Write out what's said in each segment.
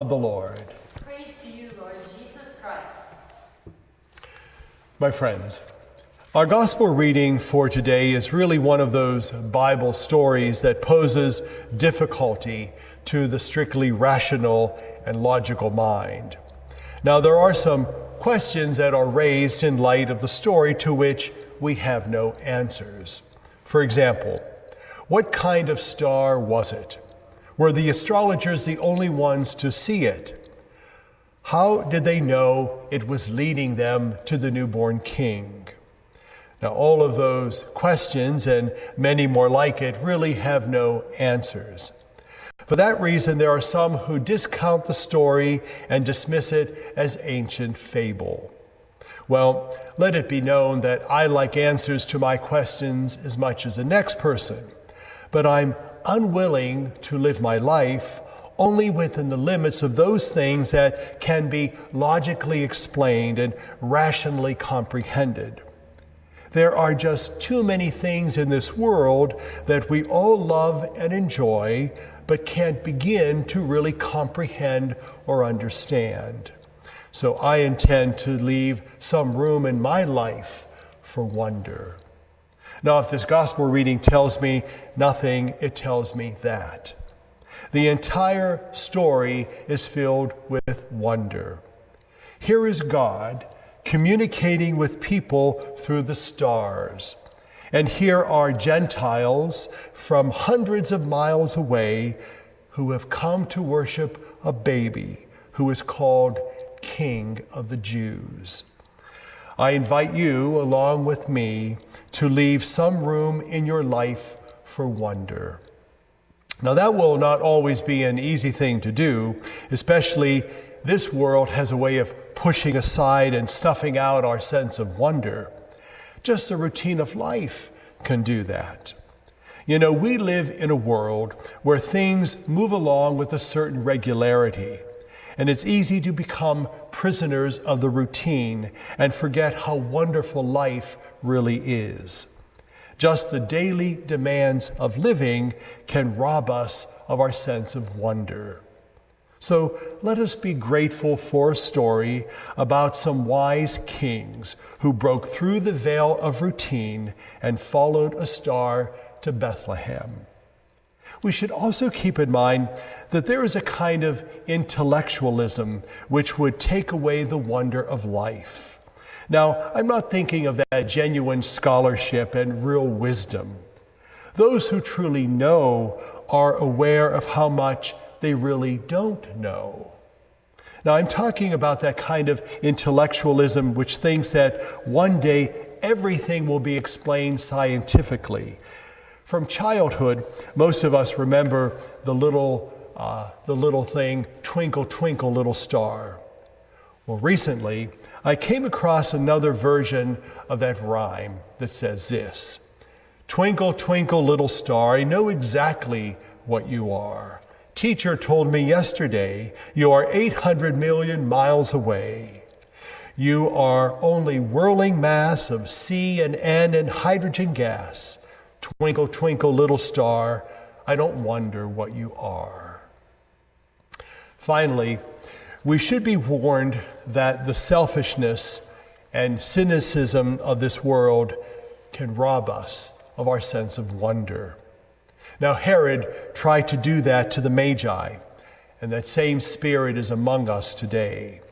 of the Lord. Praise to you, Lord Jesus Christ. My friends, our gospel reading for today is really one of those Bible stories that poses difficulty to the strictly rational and logical mind. Now, there are some questions that are raised in light of the story to which we have no answers. For example, what kind of star was it? Were the astrologers the only ones to see it? How did they know it was leading them to the newborn king? Now, all of those questions and many more like it really have no answers. For that reason, there are some who discount the story and dismiss it as ancient fable. Well, let it be known that I like answers to my questions as much as the next person, but I'm unwilling to live my life only within the limits of those things that can be logically explained and rationally comprehended. There are just too many things in this world that we all love and enjoy, but can't begin to really comprehend or understand. So I intend to leave some room in my life for wonder. Now, if this gospel reading tells me nothing, it tells me that. The entire story is filled with wonder. Here is God communicating with people through the stars. And here are Gentiles from hundreds of miles away who have come to worship a baby who is called King of the Jews. I invite you, along with me, to leave some room in your life for wonder. Now, that will not always be an easy thing to do, especially this world has a way of pushing aside and stuffing out our sense of wonder. Just the routine of life can do that. You know, we live in a world where things move along with a certain regularity, and it's easy to become prisoners of the routine and forget how wonderful life really is. Just the daily demands of living can rob us of our sense of wonder. So let us be grateful for a story about some wise kings who broke through the veil of routine and followed a star to Bethlehem. We should also keep in mind that there is a kind of intellectualism which would take away the wonder of life. Now, I'm not thinking of that genuine scholarship and real wisdom. Those who truly know are aware of how much they really don't know. Now, I'm talking about that kind of intellectualism which thinks that one day everything will be explained scientifically. From childhood, most of us remember the little thing, Twinkle, Twinkle, Little Star. Well, recently, I came across another version of that rhyme that says this: Twinkle, twinkle, little star, I know exactly what you are. Teacher told me yesterday you are 800 million miles away. You are only whirling mass of C and N and hydrogen gas. Twinkle, twinkle, little star, I don't wonder what you are. Finally, we should be warned that the selfishness and cynicism of this world can rob us of our sense of wonder. Now, Herod tried to do that to the Magi, and that same spirit is among us today.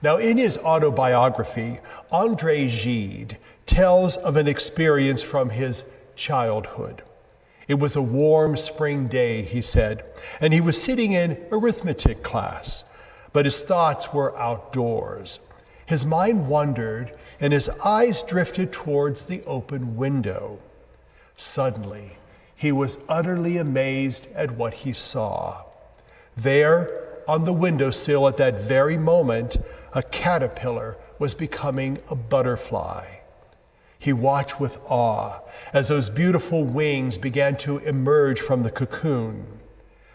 Now, in his autobiography, André Gide tells of an experience from his childhood. It was a warm spring day, he said, and he was sitting in arithmetic class, but his thoughts were outdoors. His mind wandered, and his eyes drifted towards the open window. Suddenly, he was utterly amazed at what he saw. There, on the windowsill at that very moment, a caterpillar was becoming a butterfly. He watched with awe as those beautiful wings began to emerge from the cocoon.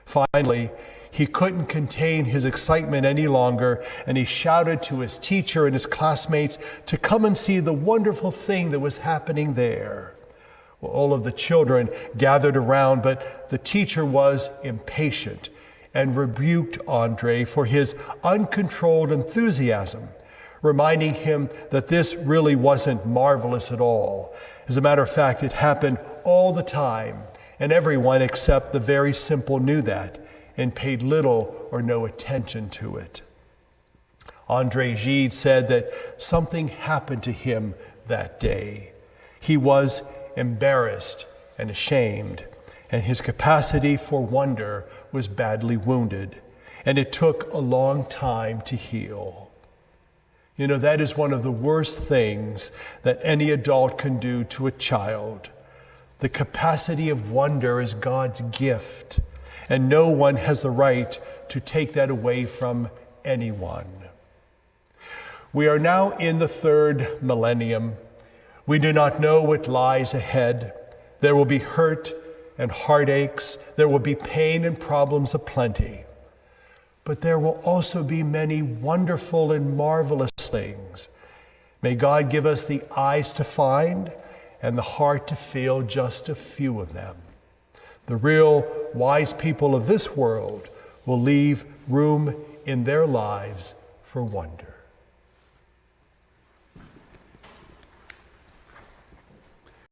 Finally, he couldn't contain his excitement any longer, and he shouted to his teacher and his classmates to come and see the wonderful thing that was happening there. Well, all of the children gathered around, but the teacher was impatient and rebuked Andre for his uncontrolled enthusiasm, reminding him that this really wasn't marvelous at all. As a matter of fact, it happened all the time, and everyone except the very simple knew that and paid little or no attention to it. Andre Gide said that something happened to him that day. He was embarrassed and ashamed, and his capacity for wonder was badly wounded, and it took a long time to heal. You know, that is one of the worst things that any adult can do to a child. The capacity of wonder is God's gift, and no one has the right to take that away from anyone. We are now in the third millennium. We do not know what lies ahead. There will be hurt and heartaches. There will be pain and problems aplenty. But there will also be many wonderful and marvelous things. May God give us the eyes to find and the heart to feel just a few of them. The real wise people of this world will leave room in their lives for wonder.